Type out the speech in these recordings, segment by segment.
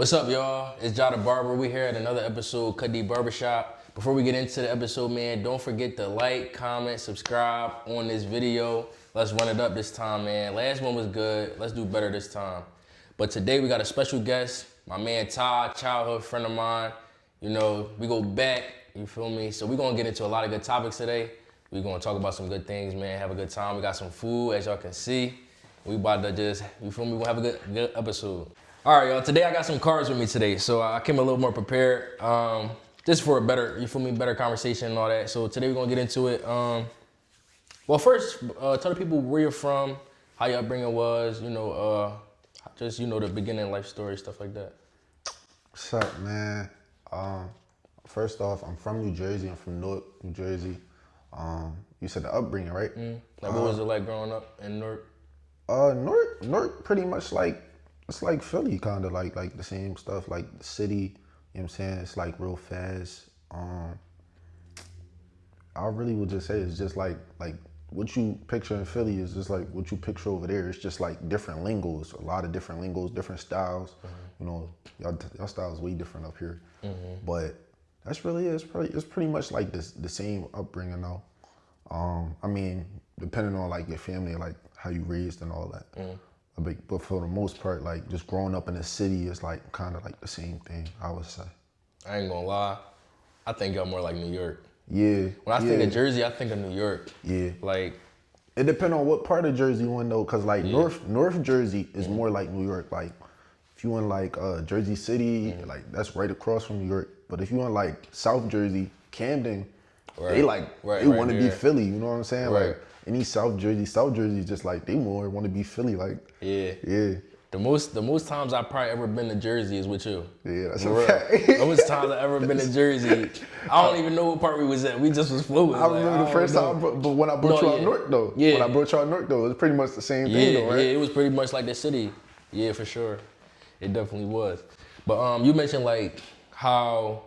What's up, y'all? It's Jada Barber. We here at another episode of Cut Deep Barbershop. Before we get into the episode, man, don't forget to like, comment, subscribe on this video. Let's run it up this time, man. Last one was good. Let's do better this time. But today we got a special guest, my man Todd, childhood friend of mine. You know, we go back, you feel me? So we're gonna get into a lot of good topics today. We're gonna talk about some good things, man. Have a good time. We got some food, as y'all can see. We about to just, you feel me? We're gonna have a good episode. All right, y'all, today I got some cards with me today. So I came a little more prepared, just for a better, you feel me, better conversation and all that. So today we're gonna get into it. Well, first, tell the people where you're from, how your upbringing was, just, the beginning life story, stuff like that. What's up, man? First off, I'm from New Jersey. I'm from Newark, New Jersey. You said the upbringing, right? Like, what was it like growing up in Newark? Newark pretty much like, it's like Philly, kind of like the same stuff, like the city, you know what I'm saying? It's like real fast. I really would just say it's just like what you picture in Philly is just like what you picture over there. It's just like different lingos, a lot of different lingos, different styles. You know, y'all style is way different up here. But that's really it. It's pretty much like the same upbringing though. I mean, depending on like your family, like how you raised and all that. But for the most part, like just growing up in the city is like kind of like the same thing, I would say. I ain't gonna lie, I think y'all more like New York. Yeah. When I think of Jersey, I think of New York. Yeah. Like, it depends on what part of Jersey you in though, cause like North Jersey is more like New York. Like if you in like Jersey City, like that's right across from New York. But if you in like South Jersey, Camden, they want to be Philly. You know what I'm saying? Right. Like any South Jersey just like they more want to be Philly. Like yeah. The most times I've probably ever been to Jersey is with you. Yeah, that's a fact. The most times I've ever been to Jersey, I don't even know what part we was at. We just was floating. I remember the first time, but when I brought you out Newark though. Yeah. When I brought you out Newark though, it was pretty much the same thing though, right? Yeah, it was pretty much like the city. Yeah, for sure. It definitely was. But you mentioned like how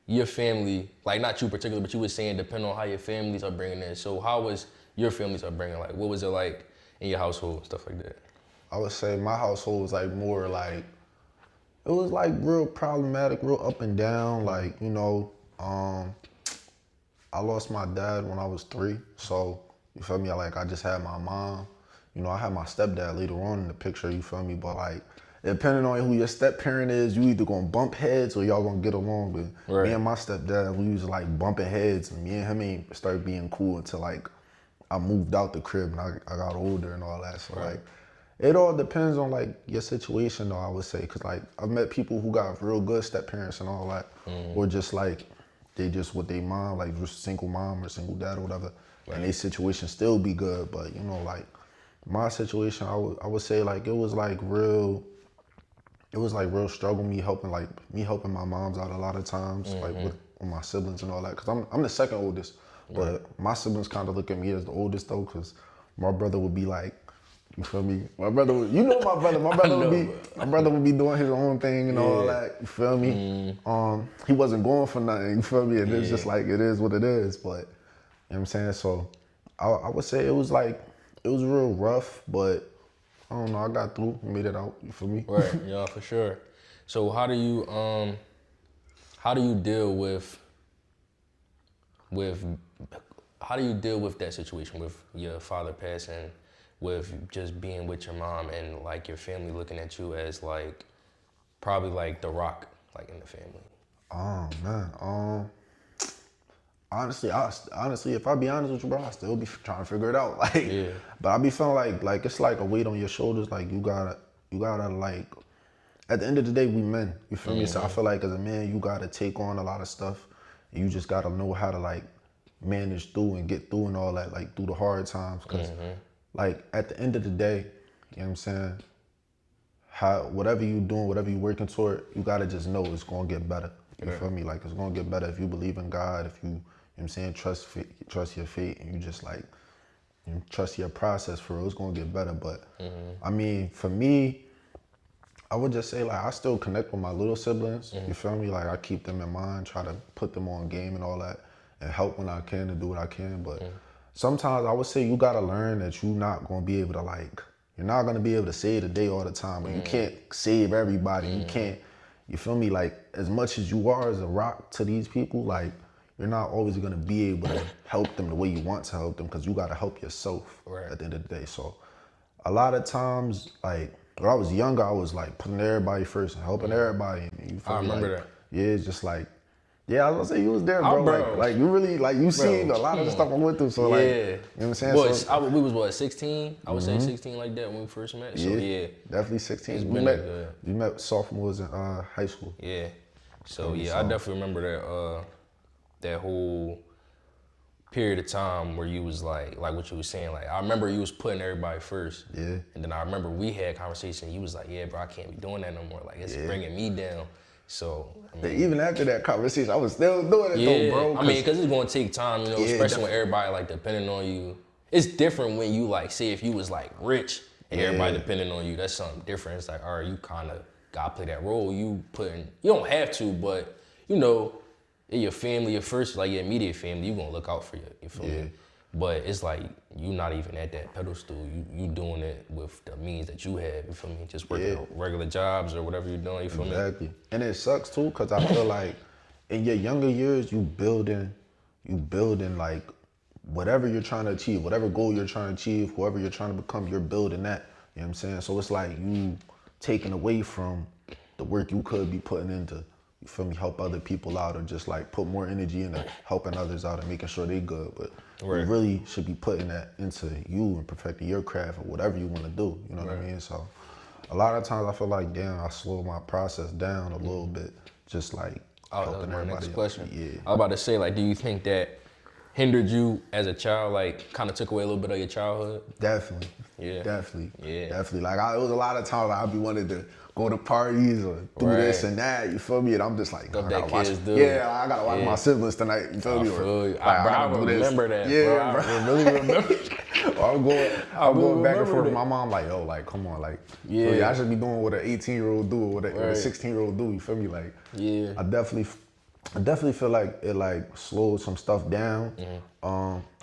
your family, like not you particularly, but you were saying depending on how your families are bringing in. So how was your family's upbringing? Like what was it like in your household, stuff like that? I would say my household was like more like, it was like real problematic, real up and down. Like, I lost my dad when I was 3. So, you feel me? Like I just had my mom. I had my stepdad later on in the picture, you feel me? But like, depending on who your step parent is, you either gonna bump heads or y'all gonna get along. But me and my stepdad, we was like bumping heads, and me and him ain't started being cool until like I moved out the crib and I got older and all that. So like, it all depends on like your situation though, I would say. Cause like I've met people who got real good step parents and all that, or just like, they just with their mom, like just single mom or single dad or whatever, and their situation still be good. But like my situation, I would say like it was like real struggle, me helping my moms out a lot of times, like with my siblings and all that. Cause I'm the second oldest, but my siblings kind of look at me as the oldest though, cause my brother would be like, you feel me? My brother would, my brother. My brother would be doing his own thing and all that. You feel me? He wasn't going for nothing. You feel me? And it's just like it is what it is. But you know what I'm saying. So I would say it was real rough, but I don't know. I got through, made it out. You feel me? Right. Yeah, for sure. So how do you deal with that situation with your father passing? With just being with your mom and like your family looking at you as like probably like the rock like in the family. Oh man, honestly, if I be honest with you, bro, I still be trying to figure it out. Like, but I be feeling like it's like a weight on your shoulders. Like you gotta like, at the end of the day, we men. You feel me? So I feel like as a man, you gotta take on a lot of stuff. And you just gotta know how to like manage through and get through and all that, like through the hard times. Cause like at the end of the day, you know what I'm saying? Whatever you doing, whatever you working toward, you gotta just know it's gonna get better. You feel me? Like it's gonna get better if you believe in God, if you know what I'm saying, trust your fate, and you just like trust your process for real, it's gonna get better. But I mean, for me, I would just say like I still connect with my little siblings. You feel me? Like I keep them in mind, try to put them on game and all that, and help when I can and do what I can. But sometimes I would say you gotta learn that you're not gonna be able to you're not gonna be able to save the day all the time. You can't save everybody. You you feel me? Like, as much as you are as a rock to these people, like, you're not always gonna be able to help them the way you want to help them because you gotta help yourself at the end of the day. So a lot of times, like, when I was younger, I was like putting everybody first and helping everybody. You feel I me? remember Like, that. yeah, it's just like, yeah, I was gonna say you was there, bro. bro. Like you really, like you seen a lot of the stuff I went through. So like, you know what I'm saying? Well, So, we was what, 16? I would say 16 like that when we first met. So yeah, definitely 16. It's We been met sophomores in high school. yeah. So yeah, I definitely remember that that whole period of time where you was like what you was saying. Like I remember you was putting everybody first. Yeah. And then I remember we had a conversation. You was like, yeah, bro, I can't be doing that no more. Like it's bringing me down. So I mean, Even after that conversation, I was still doing it though, bro. I mean, because it's gonna take time, you know, especially when everybody like depending on you. It's different when you like, say if you was like rich and everybody depending on you, that's something different. It's like, all right, you kind of gotta play that role. You don't have to, but you know, in your family, your first, like your immediate family, you gonna look out for you feel me? But it's like you not even at that pedestal. You doing it with the means that you have. You feel me? Just working regular jobs or whatever you're doing. You feel me? Exactly. And it sucks too, cause I feel like in your younger years, you building like whatever you're trying to achieve, whatever goal you're trying to achieve, whoever you're trying to become, you're building that. You know what I'm saying? So it's like you taking away from the work you could be putting into. You feel me? Help other people out, or just like put more energy into helping others out and making sure they good. But you really should be putting that into you and perfecting your craft or whatever you want to do. You know what I mean? So a lot of times I feel like, damn, I slow my process down a little bit, just like helping my everybody next question. Yeah. I was about to say, like, do you think that hindered you as a child, like, kind of took away a little bit of your childhood? Definitely. Yeah. Definitely. Yeah. Definitely. Like, it was a lot of times I'd be wanting to go to parties or do this and that, you feel me? And I'm just like, Stuff I that gotta watch. kids do. Yeah, I gotta watch my siblings tonight, you feel me? I feel you. Like, I remember that, yeah, bro. I really remember. I'm going back and forth with my mom, like, yo, like, come on, like, Yeah. I should be doing what an 18-year-old do or what a 16-year-old do, you feel me? Like, I definitely feel like it like slowed some stuff down.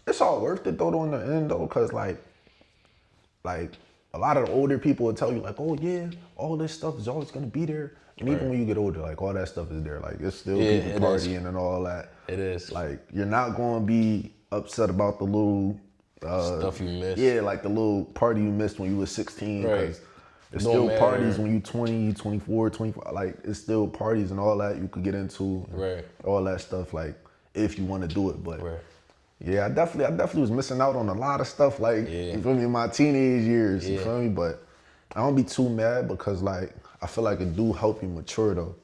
It's all worth it though in the end though, cause like a lot of the older people will tell you like, oh yeah, all this stuff is always gonna be there. And even when you get older, like all that stuff is there. Like it's still people partying and all that. It is. Like you're not gonna be upset about the little stuff you missed. Yeah, like the little party you missed when you were 16. Cause there's Don't still matter. parties when you 20, 24, 25. Like it's still parties and all that you could get into. All that stuff, like if you want to do it. But yeah, I definitely was missing out on a lot of stuff. Like you feel me, in my teenage years. You feel me? But I don't be too mad because like I feel like it do help you mature though.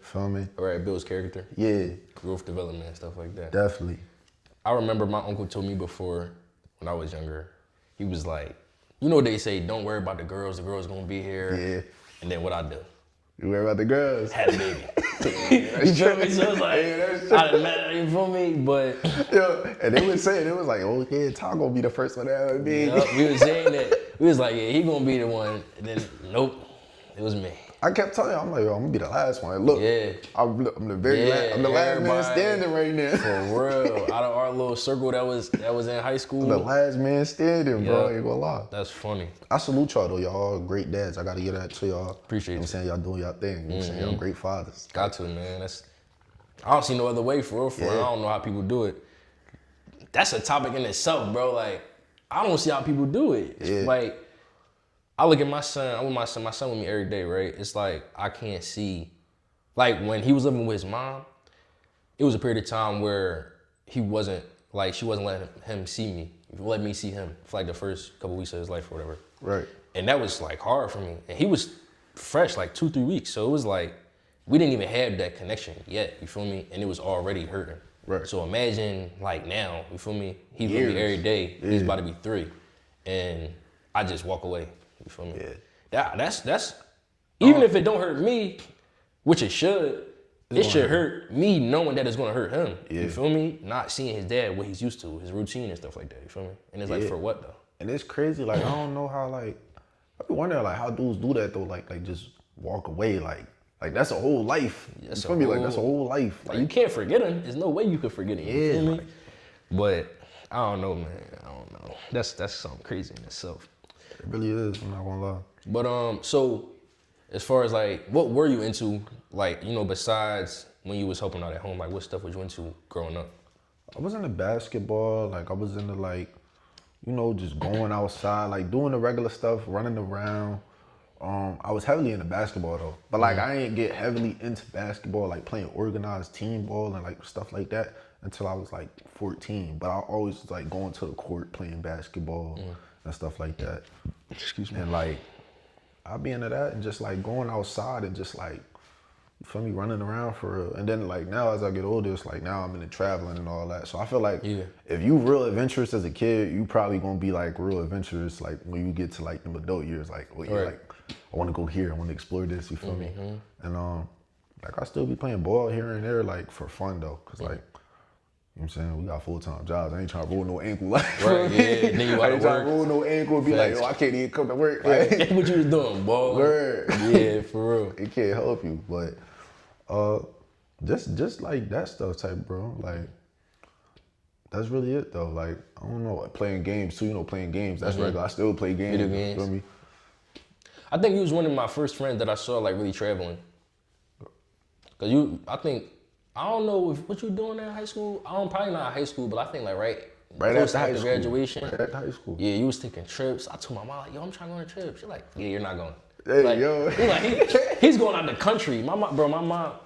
Feel me? Right, builds character. Yeah. Growth development and stuff like that. Definitely. I remember my uncle told me before when I was younger, he was like, you know they say, don't worry about the girls gonna be here. Yeah. And then what I do? You worry about the girls. Had a baby. You feel me? So it's like, I done met, you feel me? But yeah, and they would say, it was like, oh yeah, Tom gonna be the first one to have a baby. We was saying that. We was like, yeah, he gonna be the one. And then, nope, it was me. I kept telling you, I'm like, yo, I'm gonna be the last one. Look, I'm the very last, I'm the last man standing right now. For real, out of our little circle that was in high school. I'm the last man standing, bro. I ain't gonna lie. That's funny. I salute y'all though, y'all all great dads. I gotta give that to y'all. Appreciate you. Know what I'm saying y'all doing y'all thing. You know what I'm saying y'all great fathers. Got to, man. I don't see no other way for real. I don't know how people do it. That's a topic in itself, bro. Like, I don't see how people do it. It's like, I look at my son, I'm with my son with me every day, right? It's like, I can't see, like when he was living with his mom, it was a period of time where he wasn't, like she wasn't letting him see me, let me see him for like the first couple weeks of his life or whatever. Right. And that was like hard for me. And he was fresh like 2-3 weeks. So it was like, we didn't even have that connection yet, you feel me? And it was already hurting. Right. So imagine like now, you feel me? He's with me every day, he's about to be 3. And I just walk away. You feel me? Yeah. That's even if it don't hurt me, which it should hurt me knowing that it's gonna hurt him. You feel me? Not seeing his dad, what he's used to, his routine and stuff like that. You feel me? And it's like, for what though? And it's crazy. Like I don't know how. Like I be wondering like how dudes do that though. Like just walk away. Like that's a whole life. You feel me? Like that's a whole life. Like you can't forget him. There's no way you could forget him. You feel me? But I don't know, man. I don't know. That's something crazy in itself. It really is. I'm not gonna lie. But so As far as like, what were you into? Like, you know, besides when you was helping out at home, like what stuff was you into growing up? I was into basketball. Like I was into like, you know, just going outside, like doing the regular stuff, running around. I was heavily into basketball though, but like I didn't get heavily into basketball, like playing organized team ball and like stuff like that until I was like 14. But I always was like going to the court playing basketball and stuff like that. Excuse me. And like I'd be into that and just like going outside and just like, you feel me, running around for real. And then like now as I get older, it's like now I'm into traveling and all that. So I feel like if you real adventurous as a kid, you probably gonna be like real adventurous like when you get to like them adult years, like well, yeah, like I wanna go here, I wanna explore this, you feel me? And like I still be playing ball here and there like for fun though. Cause like, you know what I'm saying? We got full-time jobs. I ain't trying to roll no ankle. Like, Right, yeah. Then you I out ain't of trying to work. roll no ankle and be like, oh, I can't even come to work. Like, What you was doing, boy? word. Yeah, for real. It can't help you, but just like that stuff type, bro. Like that's really it though. Like I don't know, playing games too. You know, playing games. That's regular. I still play games. Video You games. feel me? I think you was one of my first friends that I saw like really traveling. Cause you, I don't know what you doing in high school. Probably not high school, but I think like right close After high after school. graduation. Right after high school. Yeah, you was taking trips. I told my mom like, yo, I'm trying to go on a trip. She's like, yeah, you're not going. Hey, like, yo. He's going out the country. My mom,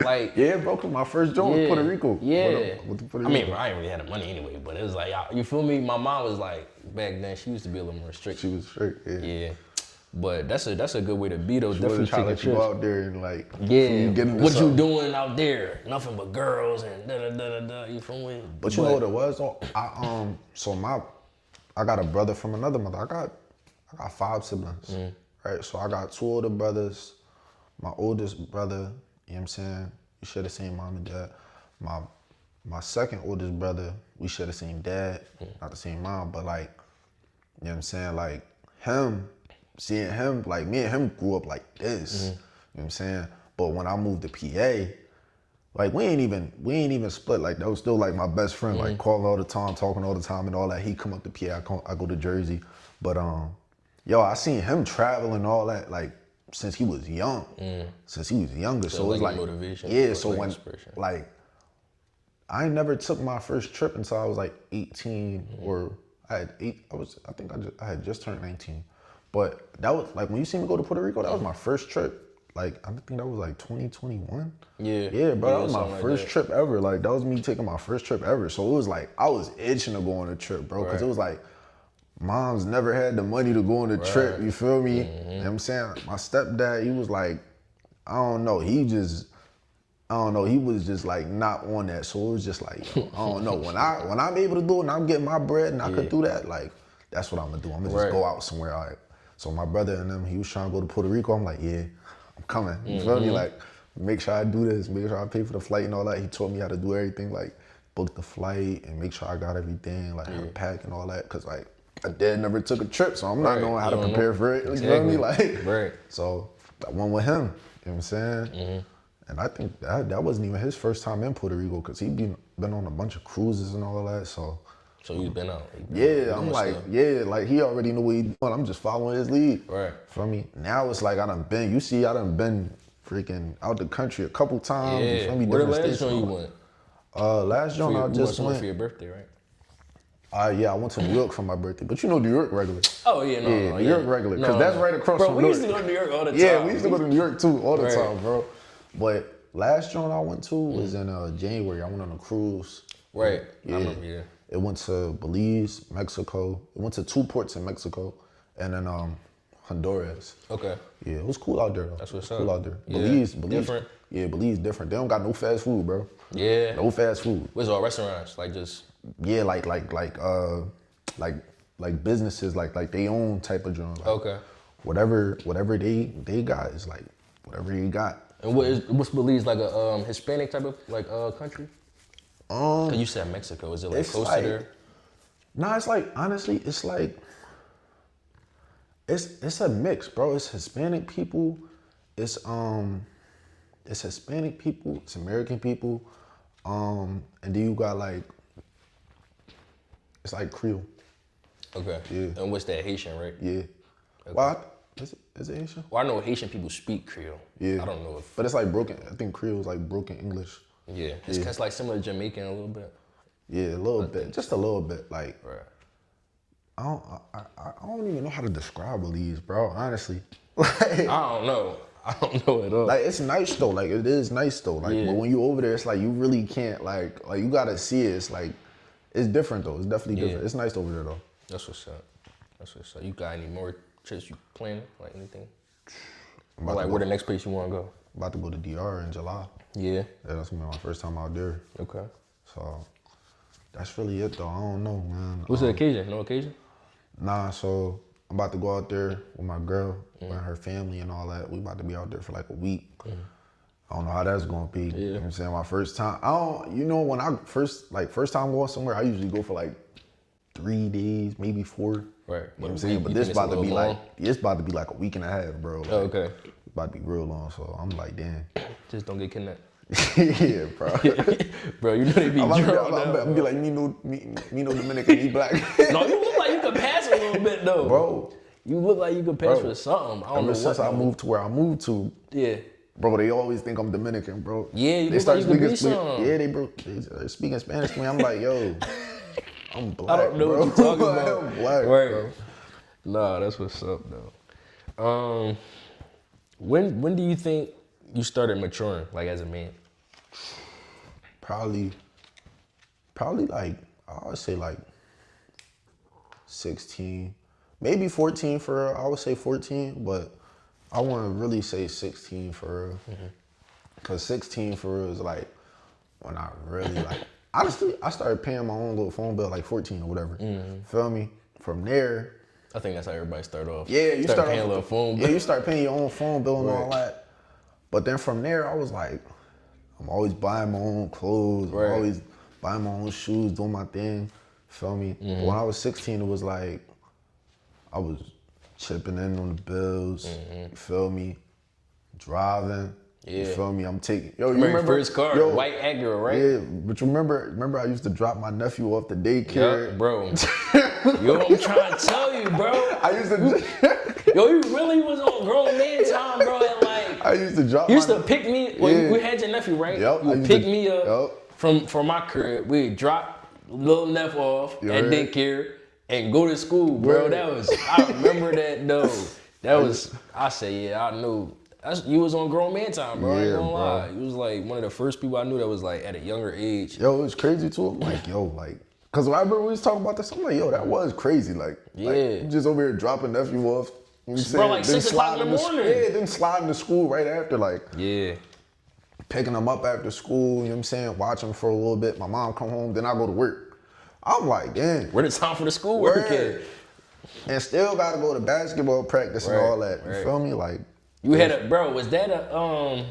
like, Yeah, bro. Cause my first joint was Puerto Rico. Yeah. With the Puerto I mean, Rico. I ain't really had the money anyway, but it was like, you feel me? My mom was like, back then, she used to be a little more strict. She was straight. Yeah. Yeah. But that's a good way to be though. She Definitely wasn't trying to taking let you trips. go out there and like, Yeah. get into What you something. doing out there? Nothing but girls and da da da da da. You feel me? But you know what it was though? I got a brother from another mother. I got 5 siblings. Right? So I got 2 older brothers. My oldest brother, you know what I'm saying? We share the same mom and dad. My second oldest brother, we share the same dad, not the same mom, but like, you know what I'm saying? Like seeing him, like me and him grew up like this. You know what I'm saying? But when I moved to PA, like we ain't even split. Like that was still like my best friend, like calling all the time, talking all the time and all that. He come up to PA, I go to Jersey. But yo, I seen him travel and all that like since he was young. Since he was younger. So it's like motivation. yeah, so like when inspiration. like I never took my first trip until I was like 18 or I had just turned 19. But that was like when you see me go to Puerto Rico, that was my first trip. Like I think that was like 2021. Yeah. Yeah, bro, that was my something first like trip ever. Like that was me taking my first trip ever. So it was like I was itching to go on a trip, bro, because it was like mom's never had the money to go on a trip. You feel me? You know what I'm saying? My stepdad, he was like, I don't know, he was just like not on that. So it was just like, yo, I don't know. When I'm able to do it and I'm getting my bread and I could do that, like that's what I'm gonna do. I'm gonna just go out somewhere. All right. So my brother and them, he was trying to go to Puerto Rico. I'm like, yeah, I'm coming. You feel me? Like, make sure I do this, make sure I pay for the flight and all that. He taught me how to do everything, like book the flight and make sure I got everything, like how to pack and all that. Cause like my dad never took a trip, so I'm not knowing how to prepare for it. You feel me? Like, so I went with him. You know what I'm saying? And I think that wasn't even his first time in Puerto Rico, cause he been on a bunch of cruises and all that. So you've been out. I'm like, like he already knew what he doing. I'm just following his lead. Right. For me, now it's like I done been freaking out the country a couple times. Yeah. You feel me? Where the Different last states joint and you all went? that. Last joint I just went. For your birthday, right? Yeah, I went to New York for my birthday. But you know New York regular. Oh yeah, no, New York regular. Cause that's right across bro, from we Newark. used to go to New York all the time. Yeah, we used to go to New York too all the Right. time, bro. But last joint I went to was in January. I went on a cruise. Right. Yeah. I remember, yeah. It went to Belize, Mexico. It went to 2 ports in Mexico, and then Honduras. Okay. Yeah, it was cool out there though. That's what's cool up. out there. Yeah. Belize, Different. Yeah, Belize different. They don't got no fast food, bro. Yeah. No fast food. Where's all restaurants? Like just. Yeah, like businesses, like they own type of joint. Like, Okay. Whatever they got is like whatever you got. And what's Belize, like a Hispanic type of like country? 'Cause you said Mexico. Is it like It's close like- to there? Nah, it's like honestly, it's like it's a mix, bro. It's Hispanic people, it's Hispanic people, it's American people, and then you got like it's like Creole. Okay. Yeah. And what's that, Haitian, right? Yeah. Well, Is it Haitian? Well, I know Haitian people speak Creole. Yeah. I don't know if. But it's like broken. I think Creole is like broken English. Yeah, it's kind of like similar to Jamaican a little bit. Yeah, a little bit, just a little bit. Like Right. I don't even know how to describe Belize, bro. Honestly, like, I don't know. I don't know at all. like it's nice though. Like it is nice though. Like Yeah. but when you over there, it's like you really can't like you gotta see it. It's like it's different though. It's definitely different. It's nice over there though. That's what's up. That's what's up. You got any more trips you planning? Like anything? I'm Or about, like to where go, the next place you want to go? about to go to DR in July. Yeah. Yeah, that's gonna be my first time out there. Okay. So that's really it though. I don't know, man. What's the occasion? No occasion? Nah, so I'm about to go out there with my girl and her family and all that. We about to be out there for like a week. I don't know how that's gonna be. You know what I'm saying? My first time. When I first time going somewhere, I usually go for like 3 days, maybe 4. Right. You know what I'm saying? But this about to be like, it's about to be like a week and a half, bro. Like, Oh, okay. It's about to be real long, so I'm like, damn. Just don't get kidnapped. Yeah, bro. Bro, you know they be I'm drunk gonna be like, me no Dominican, me black. No, you look like you could pass a little bit though. Bro. You look like you could pass for something. I don't know Ever since what. I moved to where I moved to, Yeah. bro, they always think I'm Dominican, bro. Yeah, you they look like you could be speaking. some. Yeah, they're speaking Spanish to me. I'm like, yo, I'm black. I don't know bro. what you're talking about. I'm black, Right. bro. Nah, that's what's up though. When do you think you started maturing, like as a man? Probably like I would say like 16, maybe 14 for real. I would say 14, but I want to really say 16 for real. Cause 16 for real is like when I really like. Honestly, I started paying my own little phone bill like 14 or whatever. Feel me? From there, I think that's how everybody start off. yeah, you start paying a off- little phone. Yeah, you start paying your own phone bill and all Right. that. But then from there, I was like, I'm always buying my own clothes. Right. I'm always buying my own shoes, doing my thing. Feel me? But when I was 16, it was like I was chipping in on the bills. You feel me? Driving. You Yeah. feel me? I'm taking. Yo, you Remember remember your first car, Yo, white Acura, right? Yeah, but remember I used to drop my nephew off the daycare. Yeah, bro. Yo, I'm trying to tell you, bro. I used to. Yo, you really was on grown man time, bro. And like, I used to drop. you used my, to pick me. Well, Yeah. we had your nephew, right? Yup, You I would used pick to- me up yup. from my crib. We'd drop little Neff off You at heard? daycare and go to school, bro. Word. That was, I remember that though. That was, I say, yeah, I knew. You was on grown man time, bro. I ain't Yeah, gonna bro. lie. You was like one of the first people I knew that was like at a younger age. Yo, it was crazy too. I'm like, yo, like, cause when I remember we was talking about this, I'm like, yo, that was crazy. Like, Yeah. you just over here dropping nephew off. You know what I'm Bro, saying? like Then 6 o'clock in the sliding morning. Yeah, then sliding to school right after, like Yeah. picking them up after school. You know what I'm saying? Watch them for a little bit. My mom come home, then I go to work. I'm like, damn. Where the time for the school work at? Word. And still gotta go to basketball practice and Right, all that. You right. feel me? Like, You had a bro. Was that a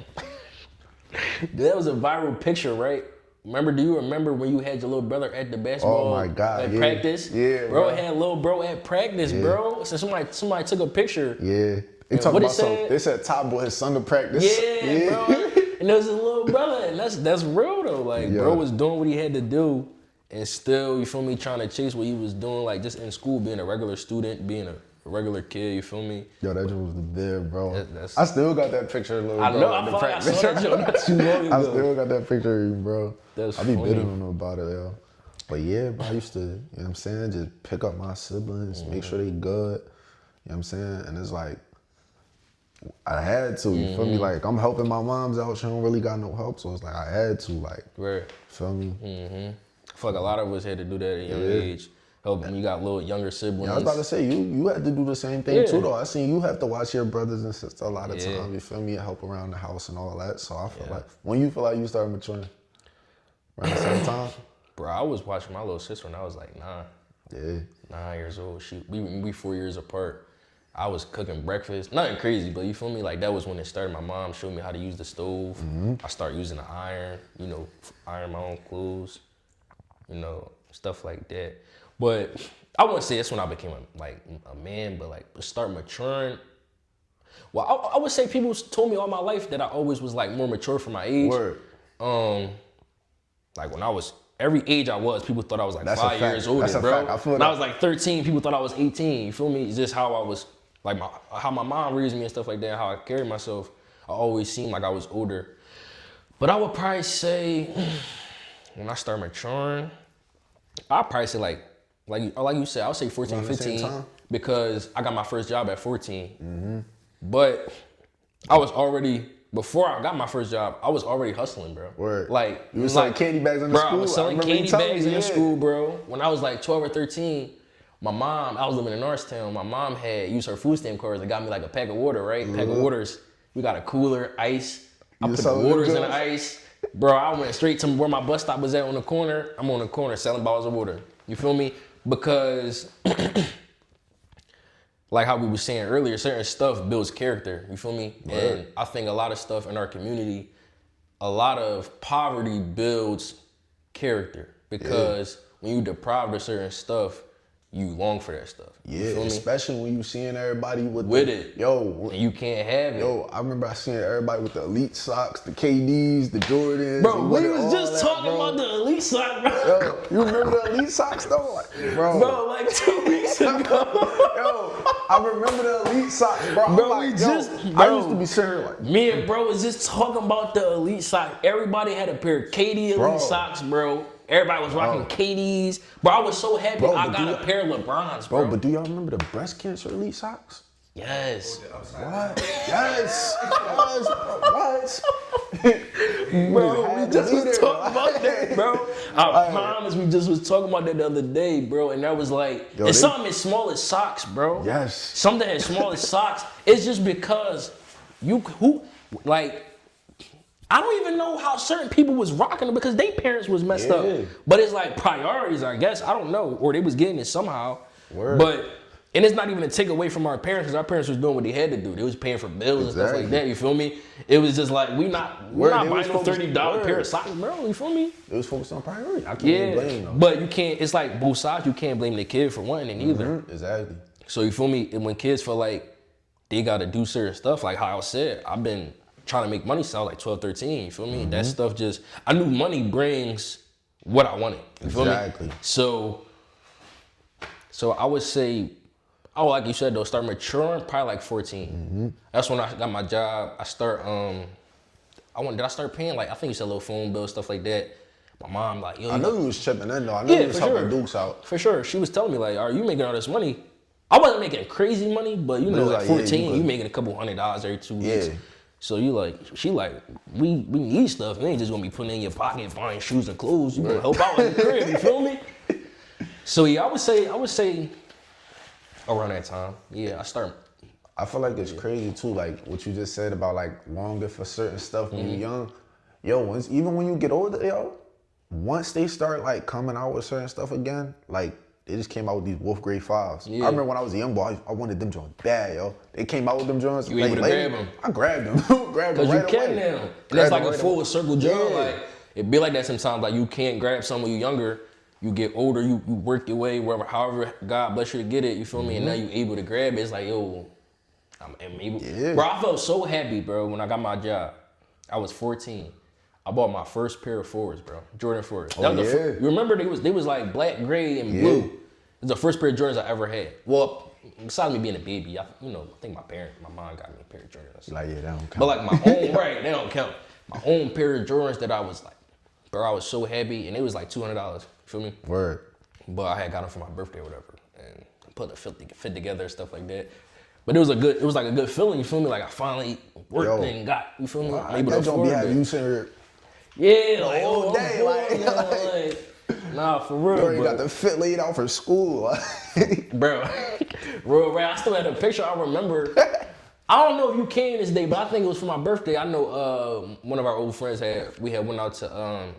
That was a viral picture, right? Do you remember when you had your little brother at the basketball Oh my God, at yeah. practice? Yeah, bro. bro. Had little bro at practice, bro. So somebody took a picture. yeah. They And talking what it about something. said? They said Top Boy his son to practice. Yeah, bro. And there was his little brother, and that's real though. Like, Yeah. bro was doing what he had to do, and still, you feel me, trying to chase what he was doing, like just in school, being a regular student, being a regular kid. You feel me? Yo, that joke was the bid, bro. That's- I still got that picture, little I bro. know. at I the feel like I practice. saw that joke not too long I ago. still got that picture, of you, bro. That's I be funny. bidding on them about it, yo. But yeah, bro, I used to, you know what I'm saying, just pick up my siblings, make sure they good. You know what I'm saying? And it's like, I had to, you feel me? Like, I'm helping my moms out. She don't really got no help, so it's like, I had to, like, Right. feel me? I feel like a lot of us had to do that at a young age. Helping you got little younger siblings. I was about to say, you had to do the same thing Yeah. too, though. I seen you have to watch your brothers and sisters a lot of Yeah. time, you feel me? Help around the house and all that. So I feel like, when you feel like you started maturing? Around the same time? Bro, I was watching my little sister when I was like 9 Yeah. years old. We 4 years apart. I was cooking breakfast. Nothing crazy, but you feel me? Like that was when it started. My mom showed me how to use the stove. I started using the iron, iron my own clothes, stuff like that. But I wouldn't say that's when I became a man, but like start maturing. Well, I would say people told me all my life that I always was like more mature for my age. Word. Like when I was every age I was, people thought I was like That's a 5 fact. years older, That's a bro. fact. I feel when I that. was like 13, people thought I was 18. You feel me? It's just how I was like how my mom raised me and stuff like that, how I carry myself, I always seemed like I was older. But I would probably say, when I start maturing, I'd probably say like you said, I would say 14, 15, because I got my first job at 14. But I was already, before I got my first job, I was already hustling, bro. Word. Like, you was selling candy bags in the school? I was selling candy bags in the school, bro. When I was like 12 or 13, my mom, I was living in Norristown, my mom had used her food stamp cards and got me like a pack of water, right? Pack of waters. We got a cooler, ice. I put the waters in the ice. Bro, I went straight to where my bus stop was at on the corner. I'm on the corner selling bottles of water. You feel me? Because like how we were saying earlier, certain stuff builds character. You feel me? Right. And I think a lot of stuff in our community, a lot of poverty builds character. Because when you deprived of certain stuff, you long for that stuff. Yeah, you feel especially when you seeing everybody with it. Yo, and you can't have it. Yo, I remember I seeing everybody with the elite socks, the KDs, the Jordans. Bro, we was just talking about the elite socks, bro. Yo, you remember the elite socks though? Like, bro, like 2 weeks ago. Yo, I remember the elite socks, bro. Bro, like, I used to be serious like, me and bro was just talking about the elite socks. Everybody had a pair of KD elite socks, bro. Everybody was rocking KDs. Bro, I was so happy I got a pair of LeBrons, bro. But do y'all remember the breast cancer elite socks? Yes. What? Yes. Yes. What? Bro, we just was talking about that, bro. I promise we just was talking about that the other day, bro. And that was like, it's something as small as socks, bro. Yes. Something as small as socks. It's just because I don't even know how certain people was rocking them because their parents was messed up. But it's like priorities, I guess. I don't know. Or they was getting it somehow. Word. And it's not even a take away from our parents because our parents was doing what they had to do. They was paying for bills and stuff like that. You feel me? It was just like, we're not buying no $30 pair of socks, bro. You feel me? It was focused on priority. I can't blame them. But you can't, it's like both sides. You can't blame the kid for wanting it either. Exactly. So you feel me? And when kids feel like they got to do certain stuff, like how I said, I've been trying to make money since I was like 12, 13, you feel me? That stuff just, I knew money brings what I wanted, you feel me? So I would say, like you said though, start maturing probably like 14. That's when I got my job. I start, did I start paying? Like, I think you said a little phone bill, stuff like that. My mom like, yo. I know you was chipping in though. I know you was helping Dukes out. For sure. She was telling me like, are you making all this money? I wasn't making crazy money, but you know, like 14, you making a couple $100 every 2 weeks. So she like, we need stuff. You ain't just gonna be putting it in your pocket, buying shoes and clothes. You gonna help out in the crib, you feel me? So yeah, I would say around that time. Yeah, I feel like it's crazy too, like what you just said about like longer for certain stuff when you're young. Yo, even when you get older, yo, once they start like coming out with certain stuff again, like they just came out with these Wolf Grade 5s. I remember when I was a young boy, I wanted them joints bad, yo. They came out with them joints. You able to grab them? I grabbed them. Grabbed them right away. Because you can now. And that's like a full circle joint. Like, it be like that sometimes. Like, you can't grab something when you're younger. You get older, you work your way, however God bless you to get it, you feel me? And now you able to grab it. It's like, yo, I'm able. Bro, I felt so happy, bro, when I got my job. I was 14. I bought my first pair of fours, bro. Jordan 4s. You remember they was like black, gray, and blue. It was the first pair of Jordans I ever had. Well, besides me being a baby, I think my mom got me a pair of Jordans. Like, yeah, that don't count. But like my own, right, they don't count. My own pair of Jordans that I was like, bro, I was so happy, and it was like $200. You feel me? Word. But I had got them for my birthday or whatever, and put a fit together and stuff like that. But it was like a good feeling. You feel me? Like I finally worked and got. You feel me? I able to afford it. You sitting like all day, like nah, for real, bro. You got the fit laid out for school, bro. Bro, I still had a picture. I remember. I don't know if you came this day, but I think it was for my birthday. I know one of our old friends went out to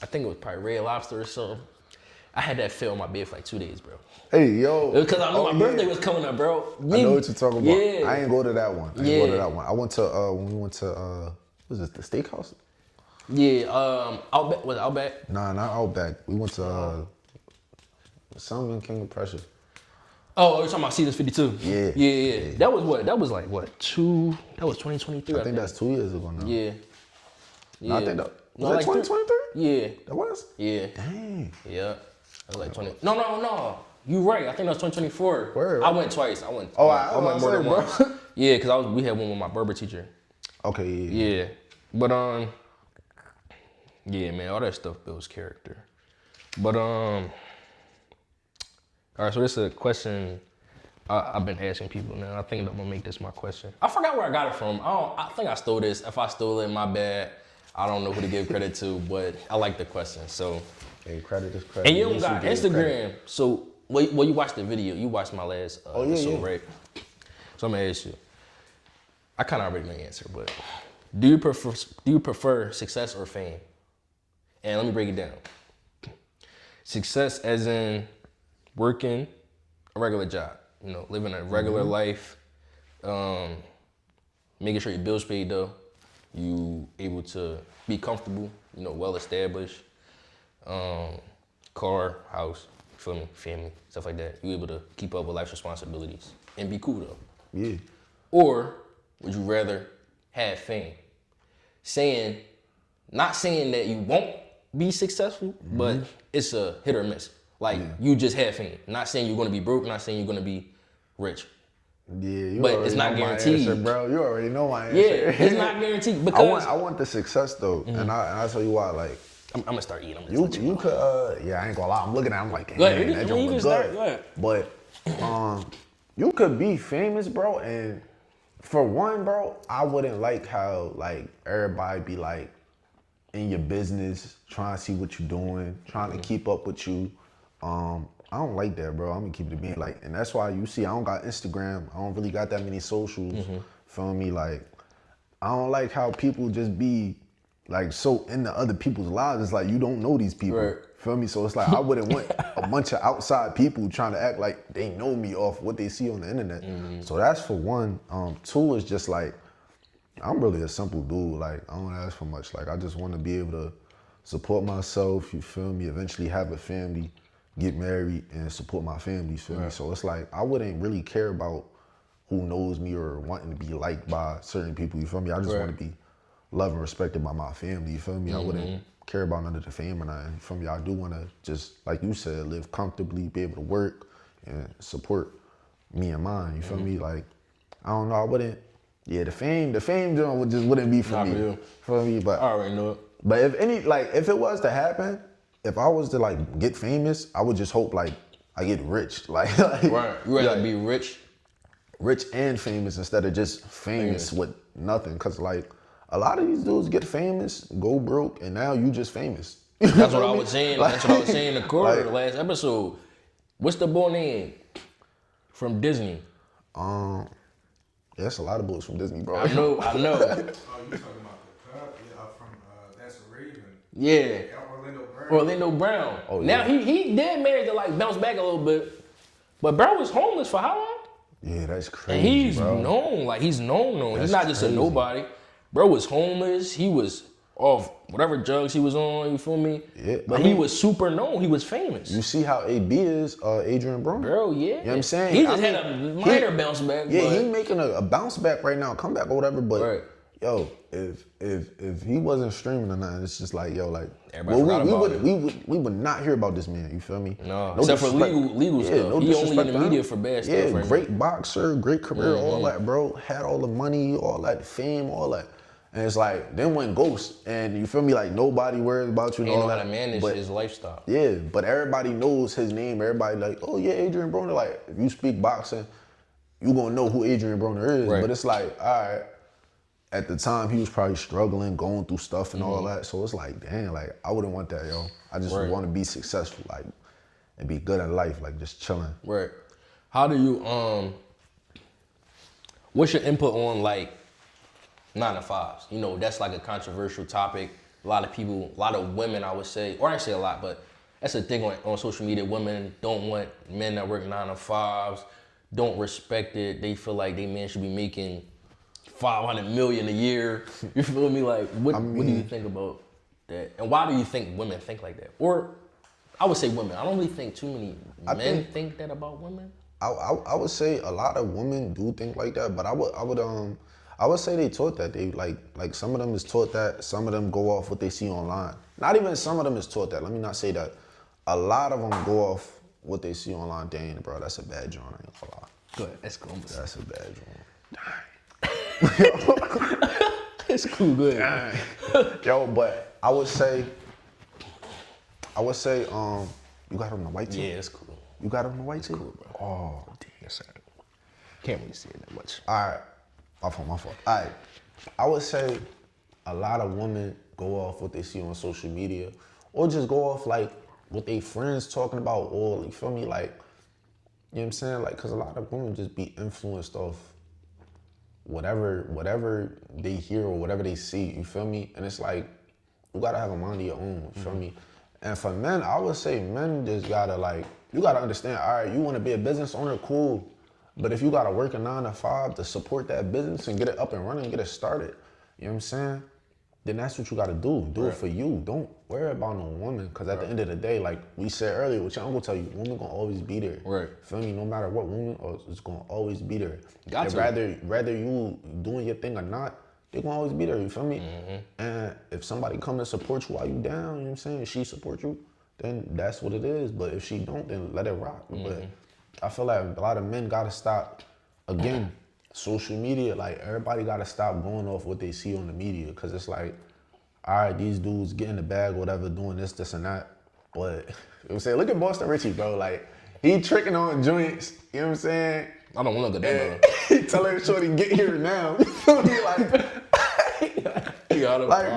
I think it was probably Red Lobster or something. I had that fit on my bed for like 2 days, bro. Hey, yo. Because I knew my birthday was coming up, bro. I know what you're talking about. Yeah. I ain't go to that one. I went to, when we went to, what was it, the steakhouse? Yeah, Outback. Was it Outback? Nah, not Outback. We went to, something in King of Prussia. Oh, you're talking about Seasons 52? Yeah. That was what? That was like, what, that was 2023, I think that's 2 years ago now. Yeah. No, I think that, was that 2023? Yeah. That was? Yeah. Dang. Yeah. That was like 20. No. You right. I think that was 2024. Word. I went twice. I went. Oh, I went more than bro. once. Yeah, because we had one with my barber teacher. Okay, yeah. Yeah, but yeah, man, all that stuff builds character. But all right. So this is a question I've been asking people now. I think I'm gonna make this my question. I forgot where I got it from. I think I stole this. If I stole it, my bad. I don't know who to give credit to, but I like the question. So. Hey, credit is credit. And you don't got Instagram, so well, you watched the video. You watched my last episode, right? So I'm gonna ask you. I kind of already know the answer, but do you prefer success or fame? And let me break it down. Success as in working a regular job, living a regular life, making sure your bills paid though, you able to be comfortable, well established. Car, house, feel me, family, stuff like that. You able to keep up with life's responsibilities and be cool though. Yeah. Or would you rather have fame? Not saying that you won't be successful, but it's a hit or miss. Like you just have fame. Not saying you're gonna be broke, not saying you're gonna be rich. Yeah, but it's not guaranteed, answer, bro. You already know my answer. Yeah, it's not guaranteed because I want the success though, and I tell you why. Like, I'm gonna start eating. You could, I ain't gonna lie. I'm looking at him like, damn, that joke was good. But you could be famous, bro. And for one, bro, I wouldn't like how like everybody be like in your business, trying to see what you're doing, trying to keep up with you. I don't like that, bro. I'm gonna keep it being like, and that's why you see I don't got Instagram. I don't really got that many socials. Feel me? Like, I don't like how people just be like so into other people's lives. It's like you don't know these people. Right. Feel me? So it's like I wouldn't want a bunch of outside people trying to act like they know me off what they see on the internet. So that's for one. Two is just like I'm really a simple dude. Like I don't ask for much. Like I just want to be able to support myself. You feel me? Eventually have a family, get married, and support my family. Feel me? So it's like I wouldn't really care about who knows me or wanting to be liked by certain people. You feel me? I just want to be loved and respected by my family, you feel me? I wouldn't care about none of the fame or nothing, you feel me? I do want to just, like you said, live comfortably, be able to work and support me and mine, you feel me? Like, I don't know, I wouldn't, the fame joint just wouldn't be for me, feel me? But I already know it. But if it was to happen, if I was to like get famous, I would just hope like I get rich, like right, you rather be rich and famous instead of just famous with nothing, cause like, a lot of these dudes get famous, go broke, and now you just famous. That's what I was saying. That's what I was saying in the quarter, the last episode. What's the boy name from Disney? That's a lot of boys from Disney, bro. I know. Oh, you talking about the from That's a Raven? Yeah. Orlando Brown. Oh, yeah. Now he did marry to like bounce back a little bit, but bro was homeless for how long? Yeah, that's crazy. And he's bro. known, like he's known. That's He's not just crazy. a nobody. Bro was homeless. He was off whatever drugs he was on. You feel me? Yeah, But he was super known. He was famous. You see how AB is, Adrian Broner? Bro, yeah. You know what I'm saying? He just had a minor bounce back. Yeah, but he making a bounce back right now, comeback or whatever. But Right. yo, if he wasn't streaming or nothing, it's just like yo, like Everybody forgot about it. we would not hear about this man. You feel me? No, except for legal stuff. No He only in disrespect the to media him. for bad Yeah, stuff. Right great now. boxer, great career, all that, bro. Had all the money, all that fame, all that. And it's like, then went ghost. And you feel me? Like, nobody worries about you and He all know how that. to manage But, his lifestyle. yeah, but everybody knows his name. Everybody like, oh yeah, Adrian Broner. Like, if you speak boxing, you gonna know who Adrian Broner is. Right. But it's like, all right, at the time, he was probably struggling, going through stuff and all that. So it's like, damn, like, I wouldn't want that, yo. I just want to be successful, like, and be good in life, like, just chilling. Right. How do you, what's your input on, like, 9 to 5s? You know, that's like a controversial topic. A lot of women, I would say, or I ain't say a lot, but that's a thing on social media. Women don't want men that work 9 to 5s, don't respect it. They feel like they men should be making $500 million a year. You feel me? Like, what do you think about that? And why do you think women think like that? Or I would say women. I don't really think too many men think that about women. I would say a lot of women do think like that, but I would say they taught that. They like some of them is taught that. Some of them go off what they see online. Not even some of them is taught that. Let me not say that. A lot of them go off what they see online, dang, bro, that's a bad joint. I ain't gonna lie. Go ahead. That's cool. That's a bad It's cool. Go ahead. joint. Yo, but I would say, you got on the white tee? Yeah, it's cool. You got on the white tee? Cool, bro. Oh, Yes, sir. Can't really see it that much. all right. My fault. All right. I would say a lot of women go off what they see on social media or just go off like what they friends talking about or, you feel me, like, you know what I'm saying? Like, cause a lot of women just be influenced off whatever they hear or whatever they see, you feel me? And it's like, you gotta have a mind of your own, you feel me? And for men, I would say men just gotta like, you gotta understand, all right, you wanna be a business owner, cool. But if you gotta work a 9 to 5 to support that business and get it up and running, get it started, you know what I'm saying? Then that's what you gotta do. Do it for you. Don't worry about no woman. Cause at the end of the day, like we said earlier, what your uncle tell you, women gonna always be there. Right. Feel me? No matter what, woman is gonna always be there. Got And to. rather you doing your thing or not, they gonna always be there, you feel me? And if somebody come to support you while you down, you know what I'm saying, she support you, then that's what it is. But if she don't, then let it rock. But I feel like a lot of men gotta stop, again, social media, like everybody gotta stop going off what they see on the media. Cause it's like, all right, these dudes get in the bag, whatever, doing this and that. But, you know what I'm saying, look at Boston Richie, bro. Like, he tricking on joints, you know what I'm saying? I don't want to look at that, He telling shorty, get here now. You feel me? Like,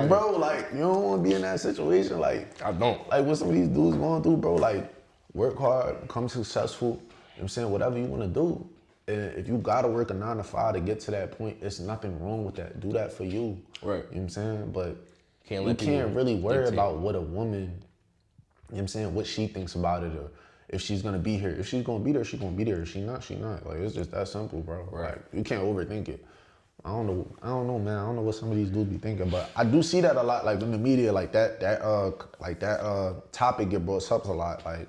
bro, like, you don't want to be in that situation. Like, I don't. Like, what some of these dudes going through, bro, like, work hard, become successful, you know what I'm saying, whatever you want to do. And if you got to work a 9 to 5 to get to that point, it's nothing wrong with that. Do that for you. Right. You know what I'm saying? But Can't you let can't people really worry dictate. about what a woman, you know what I'm saying, what she thinks about it or if she's going to be here. If she's going to be there, she's going to be there. If she not, she not. Like, it's just that simple, bro. Right. Like, you can't overthink it. I don't know, man. I don't know what some of these dudes be thinking, but I do see that a lot, like in the media, like that topic get brought up a lot, like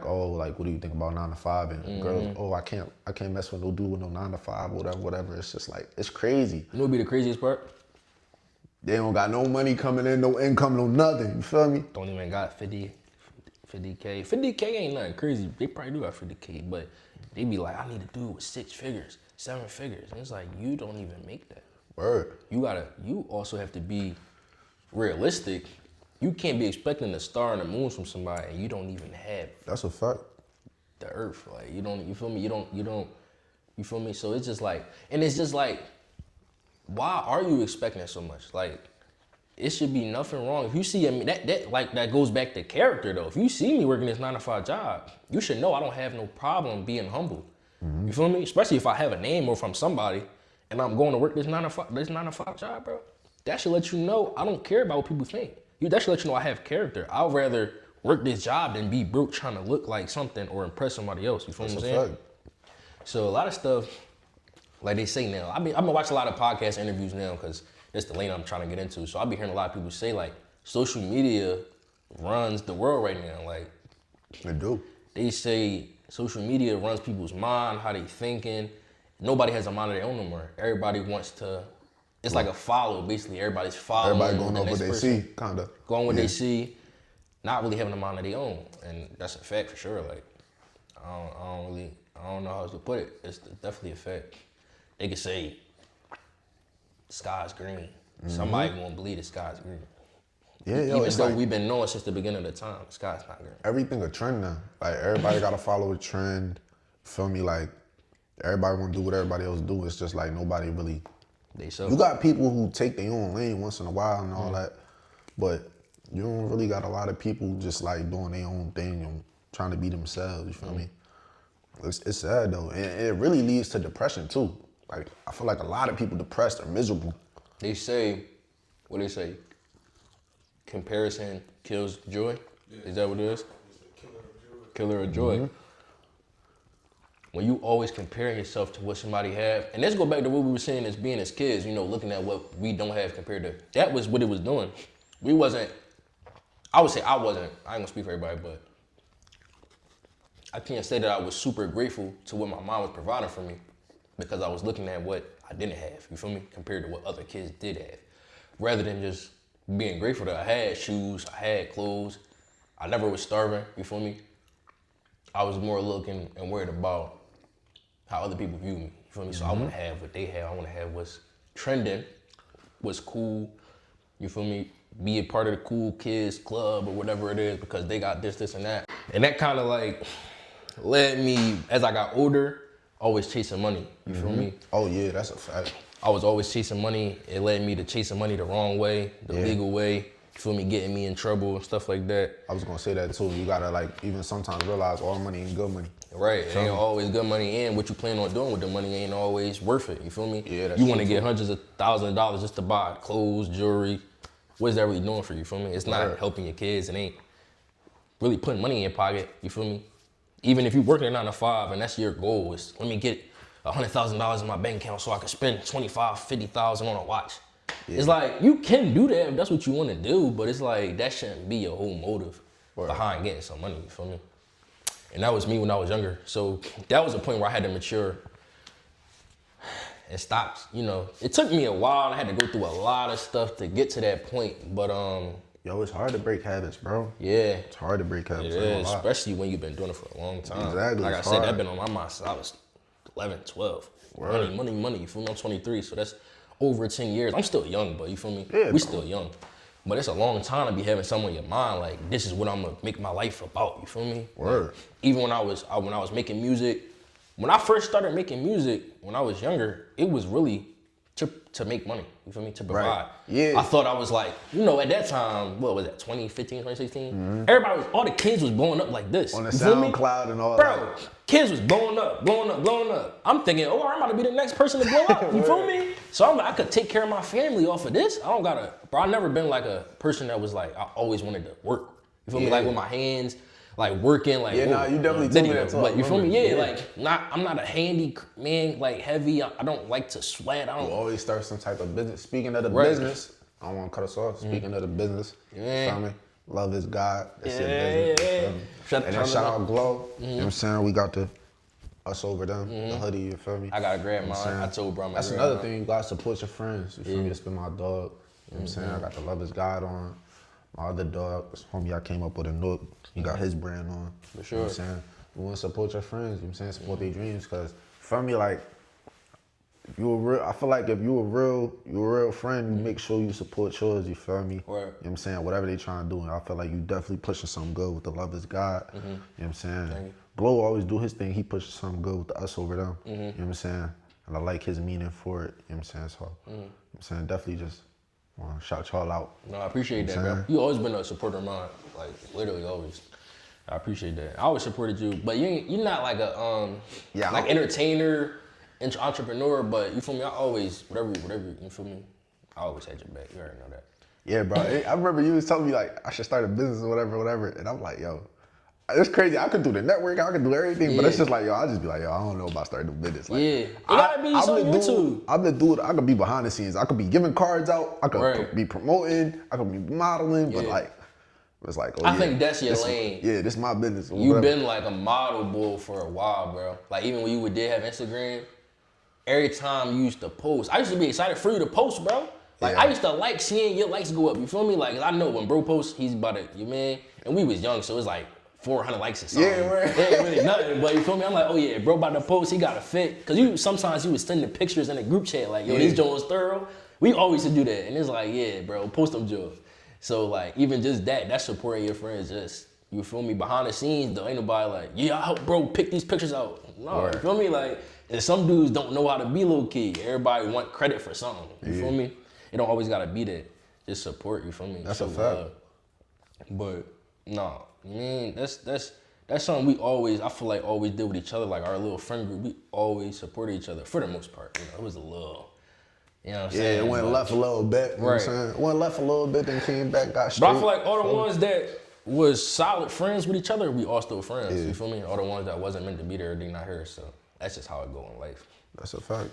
what do you think about 9 to 5 and girls? Oh, I can't mess with no dude with no 9 to 5, whatever. It's just like it's crazy. You know what would be the craziest part? They don't got no money coming in, no income, no nothing. You feel me? Don't even got 50K. 50K ain't nothing crazy. They probably do got 50K, but they be like, I need a dude with 6 figures, 7 figures. And it's like, you don't even make that. Word. You also have to be realistic. You can't be expecting the star and the moon from somebody and you don't even have That's a fact. the earth. Like, you feel me? You feel me? So it's just like, and it's just like, why are you expecting so much? Like, it should be nothing wrong. If you see, I mean, that goes back to character though. If you see me working this 9 to 5 job, you should know I don't have no problem being humble. You feel me? Especially if I have a name or if I'm somebody and I'm going to work this 9 to 5 job, bro. That should let you know I don't care about what people think. That should let you know I have character. I'd rather work this job than be broke trying to look like something or impress somebody else. You feel what I'm saying? Fact. So a lot of stuff, like they say now, I'm gonna watch a lot of podcast interviews now because that's the lane I'm trying to get into. So I'll be hearing a lot of people say like social media runs the world right now. Like They do. they say social media runs people's mind, how they thinking. Nobody has a mind of their own no more. Everybody wants to, it's like a follow, basically. Everybody's following. Everybody going the off what next they person, see, kinda. going what they see, not really having a mind of their own. And that's a fact for sure. Like, I don't know how else to put it. It's definitely a fact. They could say, the sky's green. Somebody won't believe the sky's green. Yeah, yo, Even it's though like we've been knowing since the beginning of the time, the sky's not green. everything a trend now. Like everybody gotta follow a trend. Feel me? Like everybody wanna do what everybody else do. It's just like nobody really. They so. You got people who take their own lane once in a while and all that, but you don't really got a lot of people just like doing their own thing and trying to be themselves. You feel me? It's sad though, and it really leads to depression too. Like I feel like a lot of people depressed or miserable. They say, what they say? Comparison kills joy. Is that what it is? Killer of joy. When you always comparing yourself to what somebody have, and let's go back to what we were saying as being as kids, looking at what we don't have compared to, that was what it was doing. I would say I wasn't, I ain't gonna speak for everybody, but I can't say that I was super grateful to what my mom was providing for me because I was looking at what I didn't have, you feel me, compared to what other kids did have. Rather than just being grateful that I had shoes, I had clothes, I never was starving, you feel me? I was more looking and worried about how other people view me. You feel me? So I want to have what they have. I want to have what's trending, what's cool. You feel me? Be a part of the cool kids club or whatever it is because they got this, and that. And that kind of like led me, as I got older, always chasing money. You feel me? Oh yeah, that's a fact. I was always chasing money. It led me to chasing money the wrong way, the legal way. You feel me? Getting me in trouble and stuff like that. I was gonna say that too. You gotta like even sometimes realize all money ain't good money. Right, it ain't always good money, and what you plan on doing with the money ain't always worth it. You feel me? Yeah, that's you want to true, get hundreds of thousands of dollars just to buy clothes, jewelry. What is that really doing for you? You feel me? It's not helping your kids. It ain't really putting money in your pocket. You feel me? Even if you're working a 9 to 5 and that's your goal, is let me get $100,000 in my bank account so I can spend $25,000-$50,000 on a watch. It's like you can do that if that's what you want to do, but it's like that shouldn't be your whole motive behind getting some money. You feel me? And that was me when I was younger. So that was a point where I had to mature and stop. You know, it took me a while. I had to go through a lot of stuff to get to that point. But Yo, it's hard to break habits, bro. yeah, It's hard to break habits. it is, especially when you've been doing it for a long time. Exactly, Like I it's said, hard. that been on my mind since I was 11, 12. Word. Money. You feel me? I'm 23, so that's over 10 years. I'm still young, but you feel me? Yeah, We bro. still young. But it's a long time to be having something in your mind like this is what I'm gonna make my life about. You feel me? Word. Like, even when I was making music, when I first started making music when I was younger, it was really to make money. You feel me? To provide. Right. Yeah. I thought I was like, you know, at that time, what was that? 2015, 2016. Everybody all the kids was blowing up like this. On the You feel me? SoundCloud and all Bro, that. kids was blowing up. I'm thinking, oh, I'm about to be the next person to blow up. You feel me? So I'm like, I could take care of my family off of this. I don't gotta, bro, I never been like a person that was like, I always wanted to work. You feel me? Like with my hands, like working, like. Yeah, nah, you definitely told me that too. But you feel me? I remember. Yeah, like, I'm not a handy man, like heavy. I don't like to sweat. I You don't. always start some type of business. Speaking of the Right. business, I don't want to cut us off. Speaking of the business, you feel me? Love is God. That's your Yeah, business. yeah. You feel me? And then shout out Glow. You know what I'm saying? We got the us over them, the hoodie, you feel me? I gotta grab You know what mine. I'm I saying? told bro I'm gonna That's grab another mine. thing, you gotta support your friends. You feel me? It's been my dog. You know what I'm saying? I got the Love is God on. My other dog, this homie I came up with a Newark, he got his brand on. For You know what I'm sure. saying? You wanna support your friends, you know what I'm saying? Support their dreams, cause for me, like, if you a real, I feel like if you a real friend, you make sure you support yours, you feel me? Right. You know what I'm saying? Whatever they trying to do, and I feel like you definitely pushing something good with the Love is God. You know what I'm saying? Glow always do his thing, he pushes something good with the us over them. You know what I'm saying? And I like his meaning for it, you know what I'm saying? So, you know what I'm saying? Definitely just want to shout y'all out. No, I appreciate that, bro. saying? You always been a supporter of mine, like literally always. I appreciate that. I always supported you, but you're not like a Yeah, like I- entertainer, entrepreneur. But you feel me? I always whatever you feel me. I always had your back. You already know that. Yeah, bro. I remember you was telling me like I should start a business or whatever. And I'm like, yo, it's crazy. I could do the network, I could do everything, but it's Yeah. just like, yo, I just be like, yo, I don't know about starting a business. Like, Yeah. It gotta be something been YouTube. doing, I've been doing, I could be behind the scenes. I could be giving cards out. I could Right. be promoting. I could be modeling, but Yeah. like, it's like, oh I yeah, think that's your this- lane. Yeah, this is my business. or You've whatever. been like a model bull for a while, bro. Like even when you did have Instagram, every time you used to post, I used to be excited for you to post, bro. Like Yeah. I used to like seeing your likes go up. You feel me? Like I know when bro posts, he's about to, you man. And we was young, so it was like 400 likes or something. Yeah, right. It ain't really nothing, but you feel me? I'm like, oh yeah, bro about to post, he got to fit. Cause sometimes you was sending pictures in the group chat, like, yo, Yeah. these Jones thorough. We always used to do that. And it's like, yeah, bro, post them Joe. So like, even just that's supporting your friends, just, you feel me? Behind the scenes, though, ain't nobody like, yeah, I help bro pick these pictures out. No, Right. you feel me? Like, and some dudes don't know how to be low key. Everybody want credit for something. You feel me? It don't always gotta be that. Just support, you feel me? That's Show a fact. love. But no, man, that's something we always, I feel like always did with each other. Like our little friend group, we always supported each other for the most part. You know, it was a little, you know what I'm Yeah, saying? it went But- left a little bit. You know what I'm Right. saying? It went left a little bit, then came back, got straight. But I feel like all the ones that was solid friends with each other, we all still friends. Yeah. You feel me? All the ones that wasn't meant to be there, they not here. So that's just how it go in life. That's a fact.